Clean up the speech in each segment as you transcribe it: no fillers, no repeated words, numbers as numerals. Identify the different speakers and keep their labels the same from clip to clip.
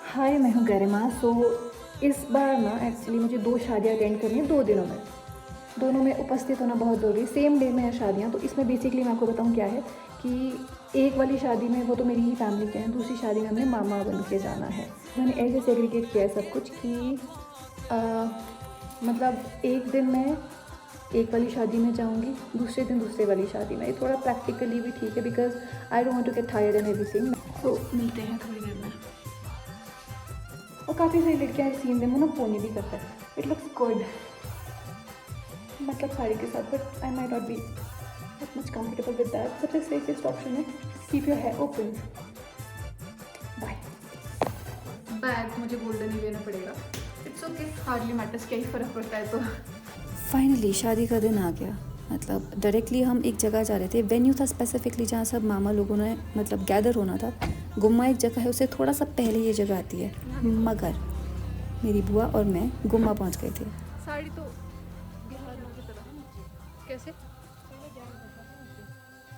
Speaker 1: हाय, मैं हूँ गरिमा। इस बार ना एक्चुअली मुझे 2 शादियाँ अटेंड करनी है 2 दिनों में। दोनों में उपस्थित होना बहुत ज़रूरी है। सेम डे में है शादियाँ, तो इसमें बेसिकली मैं आपको बताऊँ क्या है कि एक वाली शादी में वो तो मेरी ही फैमिली के हैं, दूसरी शादी में हमने मामा बन के जाना है। मैंने ऐसे सेग्रीगेट किया है सब कुछ कि मतलब एक दिन मैं एक वाली शादी में जाऊँगी, दूसरे दिन दूसरे वाली शादी में। ये थोड़ा प्रैक्टिकली भी ठीक है because I don't want to get tired and everything. तो मिलते हैं थोड़ी देर में। और काफ़ी सारी लड़कियाँ सीन में ना पोनी भी करता है। इट लुक्स गुड, मतलब साड़ी के साथ, but I might not be that much comfortable with that. सबसे सेफेस्ट ऑप्शन है keep your hair open. Bye. Bag मुझे गोल्डन ही लेना पड़ेगा। इट्स ओके, हार्डली मैटर्स, क्या ही फ़र्क पड़ता है। तो
Speaker 2: फाइनली शादी का दिन आ गया। मतलब डायरेक्टली हम एक जगह जा रहे थे। वेन्यू था स्पेसिफिकली जहाँ सब मामा लोगों ने मतलब गैदर होना था। गुम्मा एक जगह है, उससे थोड़ा सा पहले ये जगह आती है। मगर मेरी बुआ और मैं गुम्मा पहुँच गए थे।
Speaker 1: साड़ी तो बिहार में की तरह कैसे?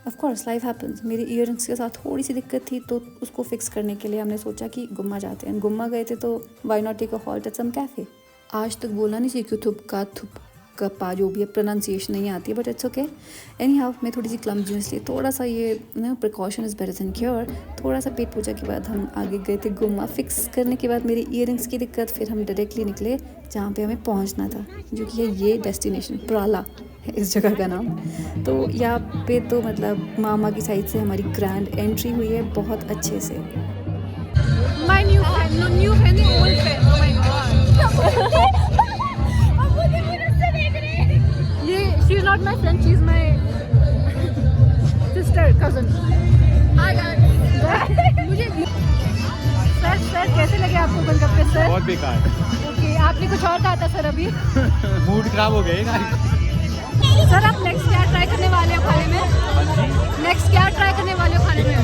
Speaker 2: Of course life happens. मेरी ईयरिंग्स के साथ थोड़ी सी दिक्कत थी, तो उसको फिक्स करने के लिए हमने सोचा कि गुम्मा जाते हैं। गुम्मा गए थे तो why not take a halt at some cafe. आज तक बोलना नहीं सीखी थुप का पा जो भी है, प्रोनाउंसिएशन नहीं आती है, but it's okay. Any how मैं थोड़ी सी क्लमजी हूँ, इसलिए थोड़ा सा ये precaution is better than cure. थोड़ा सा पेट पूजा के बाद हम आगे गए थे गुम्मा। फिक्स करने के बाद मेरी ईयरिंग्स की दिक्कत, फिर हम डायरेक्टली निकले जहाँ पे हमें पहुँचना था, जो कि है ये डेस्टिनेशन प्राला है इस जगह का नाम। तो यहाँ पे तो मतलब मामा की साइड से हमारी ग्रैंड एंट्री हुई है बहुत अच्छे से।
Speaker 1: My new friend, no new friend, the old friend. Oh my god. ये she's not my friend, she's my sister, cousin. Hi guys. मुझे सर कैसे लगे आपको गोलगप्पे सर?
Speaker 3: बहुत बेकार।
Speaker 1: ओके, आपने कुछ और कहा था सर अभी।
Speaker 3: मूड खराब हो गया है।
Speaker 1: सर आप नेक्स्ट क्या ट्राई करने वाले हो खाने में? नेक्स्ट क्या ट्राई करने वाले हो खाने में?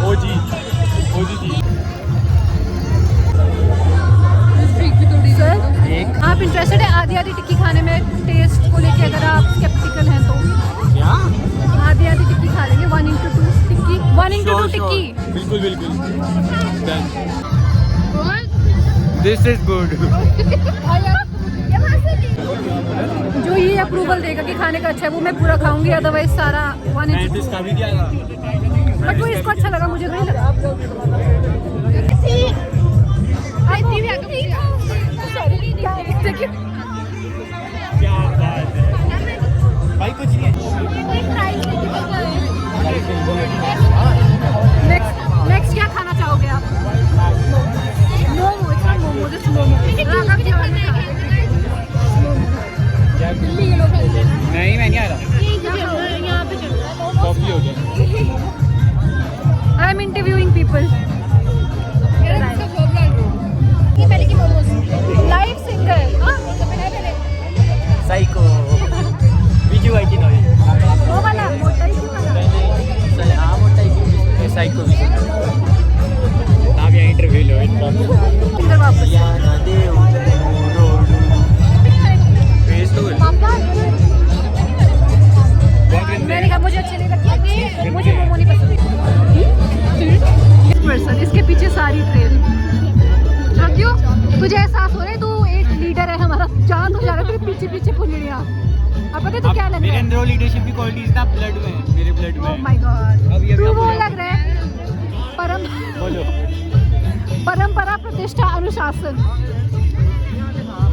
Speaker 3: ओजी जी।
Speaker 1: सर
Speaker 3: एक
Speaker 1: आप इंटरेस्टेड है आधी आधी टिक्की खाने में? टेस्ट को लेके अगर आप स्केप्टिकल हैं तो
Speaker 3: क्या?
Speaker 1: आधी आधी टिक्की खा लेंगे। 1x2 टिक्की, 1x2 टिक्की।
Speaker 3: बिल्कुल दिस इज गुड।
Speaker 1: जो ये अप्रूवल देगा कि खाने का अच्छा है वो मैं पूरा खाऊंगी, अदरवाइज सारा 1x2।
Speaker 3: इसका भी दिया था।
Speaker 1: बट वो इसको अच्छा लगा, मुझे नहीं लगा।
Speaker 3: क्या बात है भाई, कुछ नहीं है।
Speaker 1: नेक्स्ट क्या खाना चाहोगे आप? Momo, it's momo, this momo.
Speaker 3: नहीं, मैं नहीं आ रहा।
Speaker 1: यहाँ पे चलो।
Speaker 3: कॉफी हो गया।
Speaker 1: I am interviewing people. Live singer
Speaker 3: साइको बिजू आई थी नॉय।
Speaker 1: वो वाला मोटा ही वाला।
Speaker 3: हाँ, मोटा ही साइको भी। आप यहाँ इंटरव्यू लो इनका।
Speaker 1: सिंगर वापस।
Speaker 3: फेस तो
Speaker 1: मैंने कहा मुझे अच्छे नहीं लगते, मुझे मोमो नहीं पसंद। इस पर्सन, इसके पीछे सारी ट्रेन। क्यों तुझे एहसास हो रहा है तू एक लीडर है हमारा, जान हो जा रहा है तेरे पीछे पीछे फुलड़ियाँ। अब पता है तू क्या लग रहा है?
Speaker 3: मेरे लीडरशिप की क्वालिटीज ना ब्लड में, मेरे ब्लड
Speaker 1: ओह
Speaker 3: में।
Speaker 1: माय गॉड,
Speaker 3: अब ये
Speaker 1: तू
Speaker 3: क्या
Speaker 1: वो
Speaker 3: बोला?
Speaker 1: लग रहा है
Speaker 3: बोलो।
Speaker 1: परंपरा, प्रतिष्ठा, अनुशासन।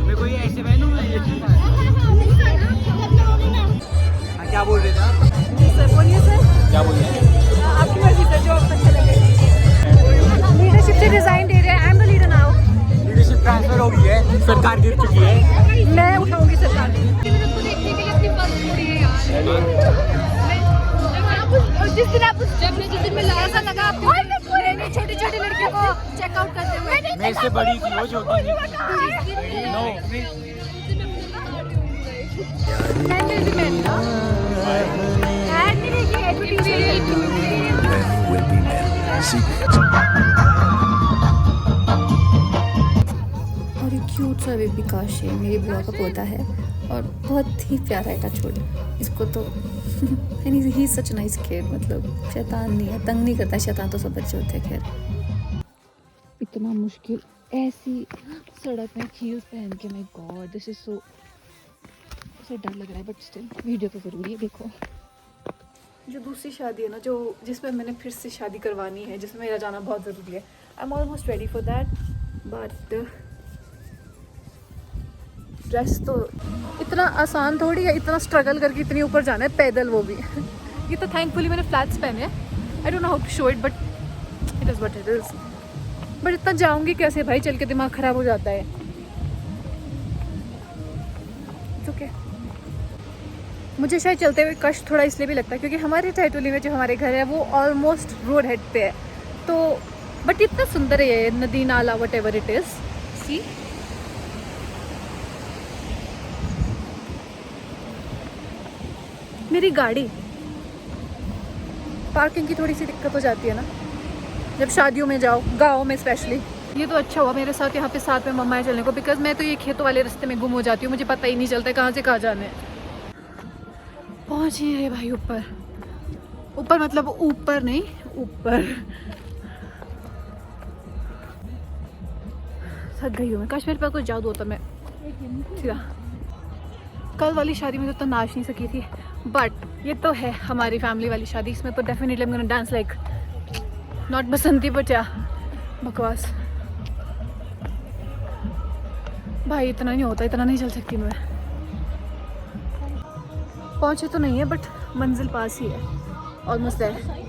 Speaker 3: मैं कोई ऐसे पहनूं क्या बोल रहे थे आप?
Speaker 1: जी सर, बोलिए सर।
Speaker 3: क्या बोल रहे हैं?
Speaker 1: आपकी मर्जी सर, जो आपको अच्छा लगे। लीडरशिप से रिजाइन दे रहे हैं। I am the leader now.
Speaker 3: Leadership transfer हो गई है, सरकार गिर चुकी है।
Speaker 1: मैं उठाऊंगी सरकार। जिस दिन मैं लाया ऐसा लगा आपको छोटी छोटी लड़कियों को चेकआउट करते हुए।
Speaker 3: मैं इससे बड़ी थी, वो छोटी थी। नो
Speaker 2: और ये क्यूट सा बेबी काश है, मेरी बुआ का पोता है और बहुत ही प्यारा है। टचवुड इसको तो ही सच नाइस किड। मतलब शैतान नहीं है, तंग नहीं करता। शैतान तो सब बच्चे होते हैं। खैर इतना मुश्किल ऐसी सड़क में हील्स पहन के, my God this is so, उसे डर लग रहा है बट स्टिल वीडियो तो ज़रूरी है। देखो
Speaker 1: जो दूसरी शादी है ना, जो जिसमें मैंने फिर से शादी करवानी है, जिसमें मेरा जाना बहुत ज़रूरी है, I am almost ready for that. But dress तो इतना आसान थोड़ी है, इतना स्ट्रगल करके इतनी ऊपर जाना है पैदल, वो भी ये तो थैंकफुली मैंने फ्लैट्स पहने हैं। I don't know how to show it but it is what it is. But इतना जाऊंगी कैसे भाई, चल के दिमाग ख़राब हो जाता है। ओके मुझे शायद चलते हुए कष्ट थोड़ा इसलिए भी लगता है क्योंकि हमारे टहटुली में जो हमारे घर है वो ऑलमोस्ट रोड हेड पे है, तो बट इतना सुंदर है ये नदी नाला वट एवर इट इज़। सी मेरी गाड़ी पार्किंग की थोड़ी सी दिक्कत हो जाती है ना जब शादियों में जाओ, गाँव में स्पेशली। ये तो अच्छा हुआ मेरे साथ यहाँ पे साथ में मम्मा है चलने को, बिकॉज मैं तो ये खेतों वाले रास्ते में गुम हो जाती हूँ, मुझे पता ही नहीं चलता कहाँ से कहाँ जाना है। पहुँच ही रहे भाई ऊपर, ऊपर मतलब ऊपर नहीं, ऊपर। थक गई हूँ मैं, काश मेरे पास कुछ जादू होता मैं सीधा। कल वाली शादी में तो नाच नहीं सकी थी, बट ये तो है हमारी फैमिली वाली शादी, इसमें तो definitely I am gonna dance like not Basanti but या बकवास। भाई इतना नहीं होता, इतना नहीं चल सकती मैं। पहुँचे तो नहीं है बट मंजिल पास ही है, ऑलमोस्ट देयर।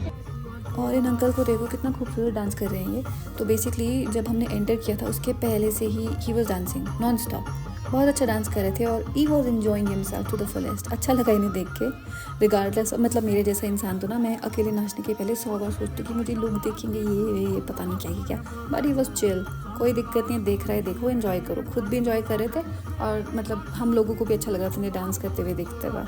Speaker 2: और इन अंकल को देखो कितना खूबसूरत डांस कर रहे हैं ये। तो बेसिकली जब हमने एंटर किया था उसके पहले से ही वॉज डांसिंग नॉन स्टॉप, बहुत अच्छा डांस कर रहे थे और he was enjoying himself to the fullest. अच्छा लगा इन्हें देख के, रिगार्डलेस मतलब मेरे जैसा इंसान तो ना, मैं अकेले नाचने के पहले 100 बार सोचती कि मुझे लोग देखेंगे ये पता नहीं क्या बट ही वॉज चिल, कोई दिक्कत नहीं, देख रहे देखो एंजॉय करो। खुद भी एंजॉय कर रहे थे और मतलब हम लोगों को भी अच्छा लगा था इन्हें डांस करते हुए देखते हुए,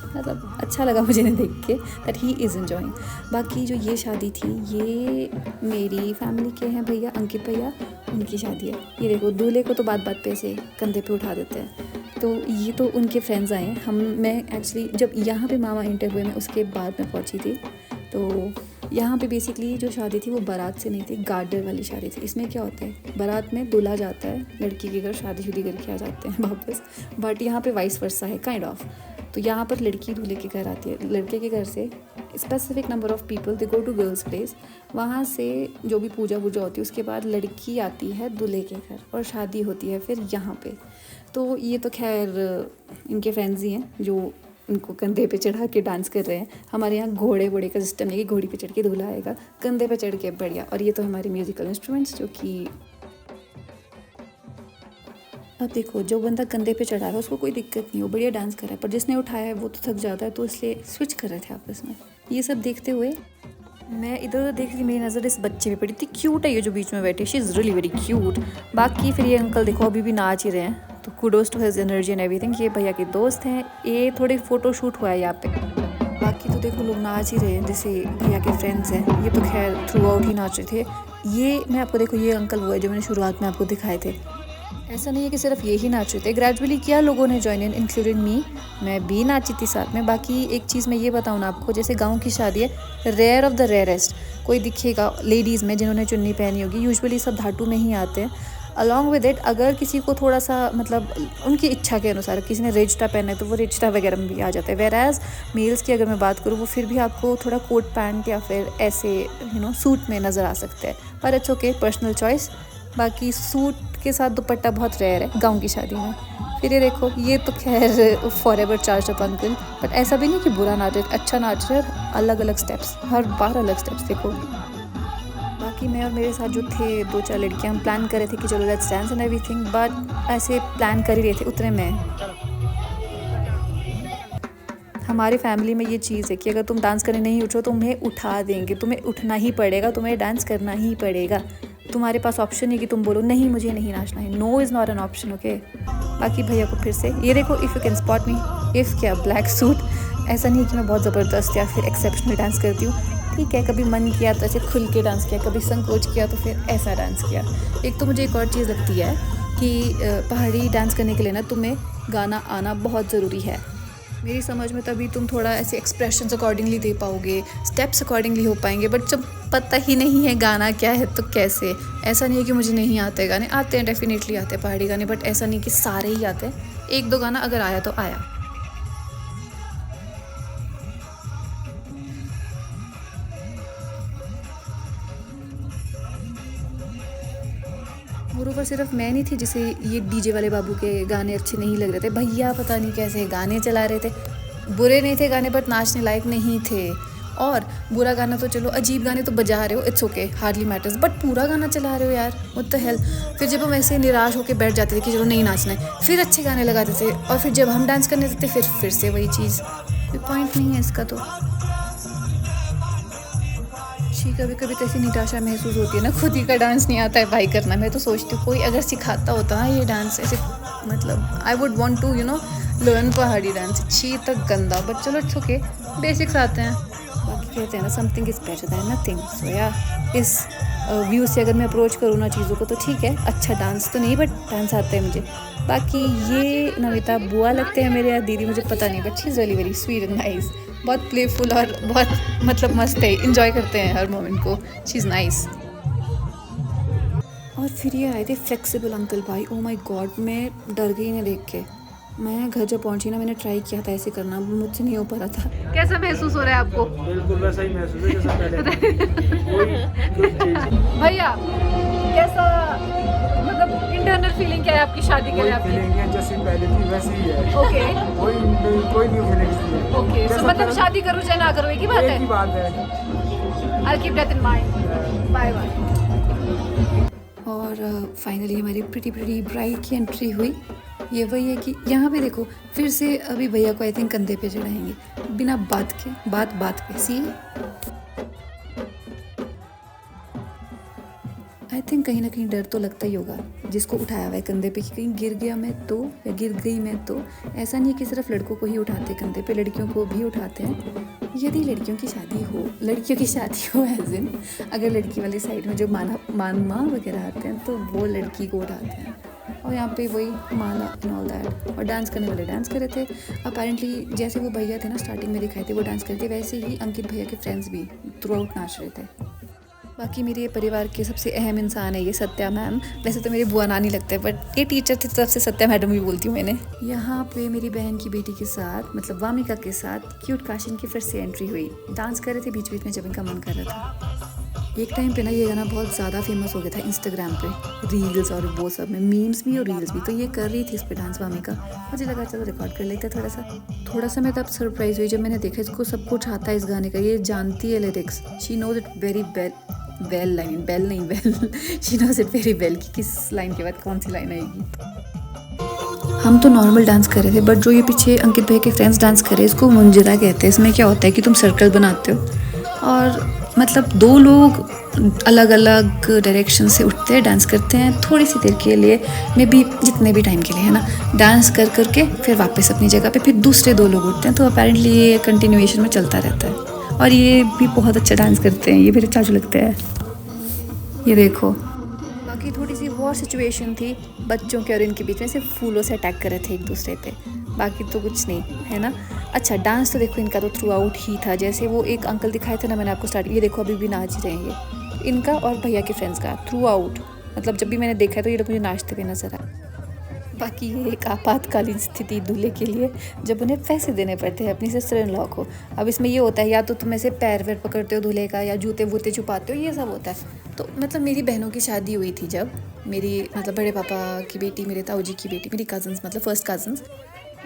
Speaker 2: मतलब अच्छा लगा मुझे इन्हें देख के दैट ही इज़ एंजॉइंग। बाकी जो ये शादी थी ये मेरी फैमिली के हैं भैया, अंकित भैया, उनकी शादी है। ये देखो दूल्हे को तो बात बात पे ऐसे कंधे पे उठा देते हैं, तो ये तो उनके फ्रेंड्स आए हैं। मैं एक्चुअली जब यहाँ पे मामा इंटर हुए मैं उसके बाद में पहुँची थी, तो यहाँ पे बेसिकली जो शादी थी वो बारात से नहीं थी, गार्डर वाली शादी थी। इसमें क्या होता है, बारात में दूल्हा जाता है लड़की के घर, शादी करके आ जाते हैं वापस, बट यहाँ पे वाइस वर्सा है काइंड ऑफ। तो यहाँ पर लड़की दूल्हे के घर आती है, लड़के के घर से specific number of people they go to girls place, वहाँ से जो भी पूजा वूजा होती है उसके बाद लड़की आती है दूल्हे के घर और शादी होती है फिर यहाँ पे। तो ये तो खैर इनके फ्रेंड्स ही हैं जो उनको कंधे पे चढ़ा के डांस कर रहे हैं। हमारे यहाँ घोड़े वोड़े का सिस्टम है कि घोड़ी पे चढ़ के दूल्हा आएगा, कंधे पे चढ़ के बढ़िया। और ये तो हमारे म्यूजिकल इंस्ट्रूमेंट्स जो कि अब देखो जो बंदा कंधे पे चढ़ा है उसको कोई दिक्कत नहीं, वो बढ़िया डांस कर रहा है, पर जिसने उठाया है वो तो थक जाता है, तो इसलिए स्विच कर रहे थे आपस में। ये सब देखते हुए मैं इधर उधर देख रही, मेरी नज़र इस बच्चे पे पड़ी थी, क्यूट है ये जो बीच में बैठी, she is really very cute. बाकी फिर ये अंकल देखो अभी भी नाच ही रहे हैं, तो kudos to his energy and everything. ये भैया के दोस्त हैं, ये थोड़े फ़ोटो शूट हुआ है यहाँ पे। बाकी तो देखो लोग नाच ही रहे हैं, जैसे भैया के फ्रेंड्स हैं, ये तो खैर थ्रू आउट ही नाच रहे थे। ये मैं आपको देखो ये अंकल वो है जो मैंने शुरुआत में आपको दिखाए थे। ऐसा नहीं है कि सिर्फ ये ही नाच रहे थे, ग्रेजुअली किया लोगों ने ज्वाइन इन, इंक्लूडिंग मी, मैं भी नाची थी साथ में। बाकी एक चीज़ मैं ये बताऊँ ना आपको, जैसे गांव की शादी है, रेयर ऑफ द रेयरेस्ट कोई दिखेगा लेडीज़ में जिन्होंने चुन्नी पहनी होगी, यूजुअली सब धाटू में ही आते हैं। अलॉन्ग विद इट अगर किसी को थोड़ा सा मतलब उनकी इच्छा के अनुसार किसी ने रेजटा पहना है तो वो रेजटा वगैरह में भी आ जाता है। वेर एज मेल्स की अगर मैं बात करूँ वो फिर भी आपको थोड़ा कोट पैंट या फिर ऐसे सूट में नज़र आ सकते हैं, पर इट्स ओके, पर्सनल चॉइस। बाकी सूट के साथ दुपट्टा बहुत रेयर है गांव की शादी में। फिर ये देखो ये तो खैर for ever charge up uncle, but ऐसा भी नहीं कि बुरा नाच रहे, अच्छा नाच रहे, अलग अलग स्टेप्स, हर बार अलग स्टेप्स देखो। बाकी मैं और मेरे साथ जो थे 2-4 लड़कियां, हम प्लान कर रहे थे कि चलो let's dance and everything, but ऐसे प्लान कर ही रहे थे उतने में हमारी फैमिली में ये चीज़ है कि अगर तुम डांस करने नहीं उठो तो तुम्हें उठा देंगे, तुम्हें उठना ही पड़ेगा, तुम्हें डांस करना ही पड़ेगा। तुम्हारे पास ऑप्शन है कि तुम बोलो नहीं मुझे नहीं नाचना है, no is not an option, okay. बाकी भैया को फिर से ये देखो, if you can spot me, if क्या ब्लैक सूट, ऐसा नहीं है कि मैं बहुत ज़बरदस्त या फिर एक्सेप्शनल डांस करती हूँ, ठीक है, कभी मन किया तो ऐसे खुल के डांस किया, कभी संकोच किया तो फिर ऐसा डांस किया। एक तो मुझे एक और चीज़ लगती है कि पहाड़ी डांस करने के लिए ना तुम्हें गाना आना बहुत ज़रूरी है, मेरी समझ में, तभी तुम थोड़ा ऐसे एक्सप्रेशंस अकॉर्डिंगली दे पाओगे, स्टेप्स अकॉर्डिंगली हो पाएंगे। बट जब पता ही नहीं है गाना क्या है तो कैसे। ऐसा नहीं है कि मुझे नहीं आते गाने, आते हैं, डेफिनेटली आते हैं पहाड़ी गाने, बट ऐसा नहीं कि सारे ही आते हैं। एक दो गाना अगर आया तो आया। मोरोवर सिर्फ मैं नहीं थी जिसे ये डीजे वाले बाबू के गाने अच्छे नहीं लग रहे थे। भैया पता नहीं कैसे गाने चला रहे थे, बुरे नहीं थे गाने बट नाचने लायक नहीं थे। और बुरा गाना तो चलो, अजीब गाने तो बजा रहे हो, it's okay, hardly matters, but पूरा गाना चला रहे हो यार, व्हाट द हेल। फिर जब हम ऐसे निराश होकर बैठ जाते थे कि चलो नहीं नाचना है, फिर अच्छे गाने लगाते थे, और फिर जब हम डांस करने देते फिर से वही चीज़। कोई पॉइंट नहीं है इसका तो। कभी कभी तो ऐसी निराशा महसूस होती है ना, खुद ही का डांस नहीं आता है भाई करना। मैं तो सोचती हूँ कोई अगर सिखाता होता ना ये डांस ऐसे, मतलब I would want to learn Pahadi dance. छी तक गंदा, बट चलो इट्स ओके, बेसिक्स आते हैं। बाकी कहते हैं ना, something is better than nothing. So या इस व्यू से अगर मैं अप्रोच करूँ ना चीज़ों को तो ठीक है, अच्छा डांस तो नहीं बट डांस आता है मुझे। बाकी ये नमिता बुआ लगते हैं मेरे, या दीदी मुझे पता नहीं, but she is really very sweet and nice, बहुत प्लेफुल और बहुत मतलब मस्त है, इंजॉय करते हैं हर मोमेंट को, शी इज़ नाइस। और फिर ये आए थे फ्लेक्सिबल अंकल भाई, ओ माय गॉड, मैं डर गई इन्हें देख के। मैं घर जब पहुंची ना, मैंने ट्राई किया था ऐसे करना, मुझसे नहीं हो पा रहा था। कैसा महसूस हो रहा है आपको?
Speaker 4: बिल्कुल वैसा ही महसूस है जैसा पहले।
Speaker 1: भैया कैसा, मतलब इंटरनल फीलिंग क्या है आपकी शादी के लिए? आपकी
Speaker 4: फीलिंग है जैसी पहले थी वैसी ही है।
Speaker 1: ओके
Speaker 4: कोई न्यू फीलिंग्स नहीं है।
Speaker 1: ओके,
Speaker 4: जैसा
Speaker 1: मतलब
Speaker 4: पहले-
Speaker 1: शादी करो चाहे ना करो एक ही बात
Speaker 4: एक
Speaker 1: है।
Speaker 4: ही बात है।
Speaker 1: I'll keep that in mind. Bye bye.
Speaker 2: और फाइनली हमारी प्रिटी ब्राइड की एंट्री हुई। ये वही है कि यहाँ पे देखो फिर से अभी भैया को आई थिंक कंधे पे चढ़ाएंगे बिना बात के, बात पे। सी आई थिंक कहीं ना कहीं डर तो लगता ही होगा जिसको उठाया हुआ है कंधे पे कि कहीं गिर गया मैं तो, या गिर गई मैं तो। ऐसा नहीं है कि सिर्फ लड़कों को ही उठाते कंधे पे, लड़कियों को भी उठाते हैं। यदि लड़कियों की शादी हो एज इन, अगर लड़की वाली साइड में जो मामा वगैरह आते हैं तो वो लड़की को उठाते हैं। और यहाँ पे वही माला एंड ऑल दैट, और डांस करने वाले डांस कर रहे थे। अपेरेंटली जैसे वो भैया थे ना स्टार्टिंग में दिखाए थे वो डांस करते, वैसे ही अंकित भैया के फ्रेंड्स भी थ्रू आउट नाच रहे थे। बाकी मेरे ये परिवार के सबसे अहम इंसान है ये सत्या मैम। वैसे तो मेरी बुआ नानी लगते हैं बट ये टीचर थे तो तब से सत्या मैडम भी बोलती हूँ मैंने। यहाँ पे मेरी बहन की बेटी के साथ, मतलब वामिका के साथ क्यूट काशिन की फिर से एंट्री हुई। डांस कर रहे थे बीच बीच में जब इनका मन कर रहा था। एक टाइम पे ना ये गाना बहुत ज़्यादा फेमस हो गया था इंस्टाग्राम पे, रील्स और वो सब में, मीम्स भी और रील्स भी। तो ये कर रही थी इस पे डांस वामिका, मुझे लगा चलो रिकॉर्ड कर लेते थोड़ा सा। मैं तब सरप्राइज हुई जब मैंने देखा इसको सब कुछ आता है इस गाने का, ये जानती है lyrics, she knows it very well she knows it very well कि किस लाइन के बाद कौन सी लाइन आएगी। हम तो नॉर्मल डांस कर रहे थे बट जो ये पीछे अंकित भैया के फ्रेंड्स डांस कर रहे हैं इसको मुंजरा कहते हैं। इसमें क्या होता है कि तुम सर्कल बनाते हो और मतलब दो लोग अलग अलग डायरेक्शन से उठते हैं, डांस करते हैं थोड़ी सी देर के लिए, में भी जितने भी टाइम के लिए है ना, डांस कर करके फिर वापस अपनी जगह पे फिर दूसरे दो लोग उठते हैं। तो अपेरेंटली ये कंटिन्यूएशन में चलता रहता है। और ये भी बहुत अच्छा डांस करते हैं, ये मेरे चाचू लगते हैं, ये देखो। बाकी थोड़ी सी वॉर सिचुएशन थी बच्चों के और इनके बीच में, सिर्फ फूलों से अटैक कर रहे थे एक दूसरे पे, बाकी तो कुछ नहीं है ना। अच्छा डांस तो देखो इनका तो थ्रू आउट ही था, जैसे वो एक अंकल दिखाए थे ना मैंने आपको स्टार्ट, ये देखो अभी भी नाच ही रहे हैं इनका और भैया के फ्रेंड्स का थ्रू आउट, मतलब जब भी मैंने देखा तो ये लोग मुझे नाचते हुए नजर आए। बाकी ये एक आपातकालीन स्थिति दूल्हे के लिए जब उन्हें पैसे देने पड़ते हैं अपनी सिस्टर इन लॉ को। अब इसमें ये होता है या तो तुम ऐसे पैर वैर पकड़ते हो दूल्हे का या जूते वूते छुपाते हो, ये सब होता है। तो मतलब मेरी बहनों की शादी हुई थी जब, मेरी मतलब बड़े पापा की बेटी, मेरे ताऊ जी की बेटी, मेरी कज़न्स मतलब फर्स्ट कज़न्स,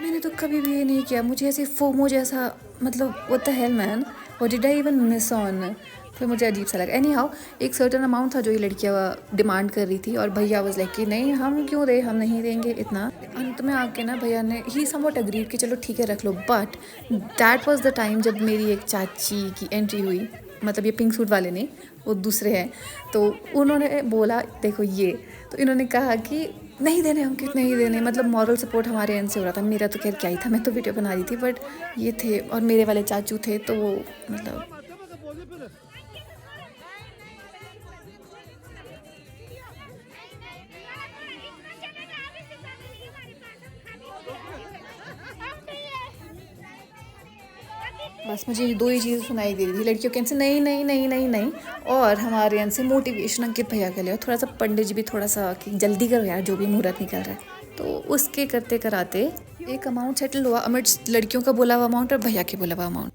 Speaker 2: मैंने तो कभी भी ये नहीं किया। मुझे ऐसे फोमो जैसा, मतलब what the hell man, what did I even miss on, फिर मुझे अजीब सा लगा। एनी हाउ एक सर्टन अमाउंट था जो ये लड़कियाँ डिमांड कर रही थी और भैया वाज लाइक कि नहीं हम क्यों दे, हम नहीं देंगे इतना। अंत में आके ना भैया ने ही समवॉट अग्रीड कि चलो ठीक है रख लो। But that was the time जब मेरी एक चाची की एंट्री हुई, मतलब ये पिंक सूट वाले नहीं, वो दूसरे हैं। तो उन्होंने बोला देखो ये, तो इन्होंने कहा कि नहीं देने हम कितने ही देने, मतलब मॉरल सपोर्ट हमारे एंड से हो रहा था। मेरा तो खैर क्या ही था, मैं तो वीडियो बना रही थी, बट ये थे और मेरे वाले चाचू थे तो वो मतलब बस मुझे दो ही चीज़ें सुनाई दे रही थी, लड़कियों के से नहीं नहीं नहीं नहीं नहीं, और हमारे यहाँ से मोटिवेशन अंकित भैया के लिए, और थोड़ा सा पंडित जी भी थोड़ा सा कि जल्दी करो यार जो भी मुहूर्त निकल रहा है, तो उसके करते कराते एक अमाउंट सेटल हुआ अमिट लड़कियों का बोला हुआ अमाउंट और भैया के बोला हुआ अमाउंट।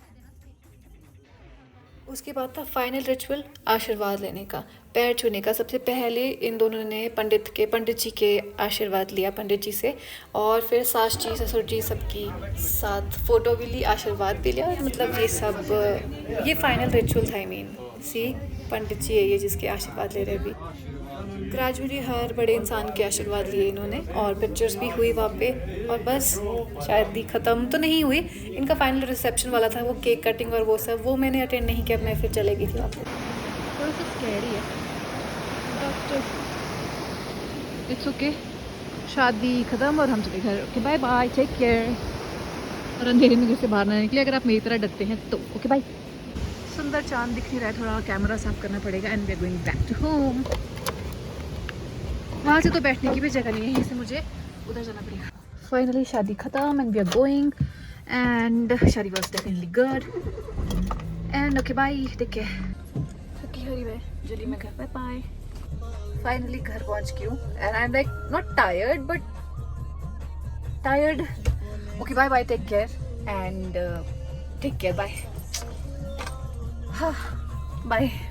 Speaker 2: उसके बाद था फाइनल रिचुअल, आशीर्वाद लेने का, पैर छूने का। सबसे पहले इन दोनों ने पंडित जी के आशीर्वाद लिया पंडित जी से, और फिर सास जी ससुर जी सबकी साथ फ़ोटो भी ली, आशीर्वाद भी लिया, और मतलब ये सब ये फाइनल रिचुअल था। आई मीन सी पंडित जी है ये जिसके आशीर्वाद ले रहे अभी। ग्रेजुअली हर बड़े इंसान के आशीर्वाद लिए इन्होंने, और पिक्चर्स भी हुई वहाँ पे, और बस शादी ख़त्म तो नहीं हुई। इनका फाइनल रिसेप्शन वाला था, वो केक कटिंग और वो सब, वो मैंने अटेंड नहीं किया, मैं फिर चले गई थी वहाँ पे। थोड़ा सा स्कैरी है बट इट्स ओके। शादी ख़त्म और हम चले घर। Okay bye bye, take care. और अंधेरे में घर से बाहर ना निकले अगर आप मेरी तरह डरते हैं तो। Okay bye. सुंदर चांद दिख नहीं रहा है, थोड़ा कैमरा साफ करना पड़ेगा। And we are going back to home. वहाँ से तो बैठने की भी जगह नहीं है, यहीं से मुझे उधर जाना पड़ेगा। फाइनली शादी खत्म and we are going, and शादी was definitely good and okay bye, take care. थकी हरी मैं जल्दी मैं घर, बाय बाय। फाइनली घर पहुँच गई हूँ and I am like not tired but tired. Okay bye bye, take care and take care, bye. हाँ बाय।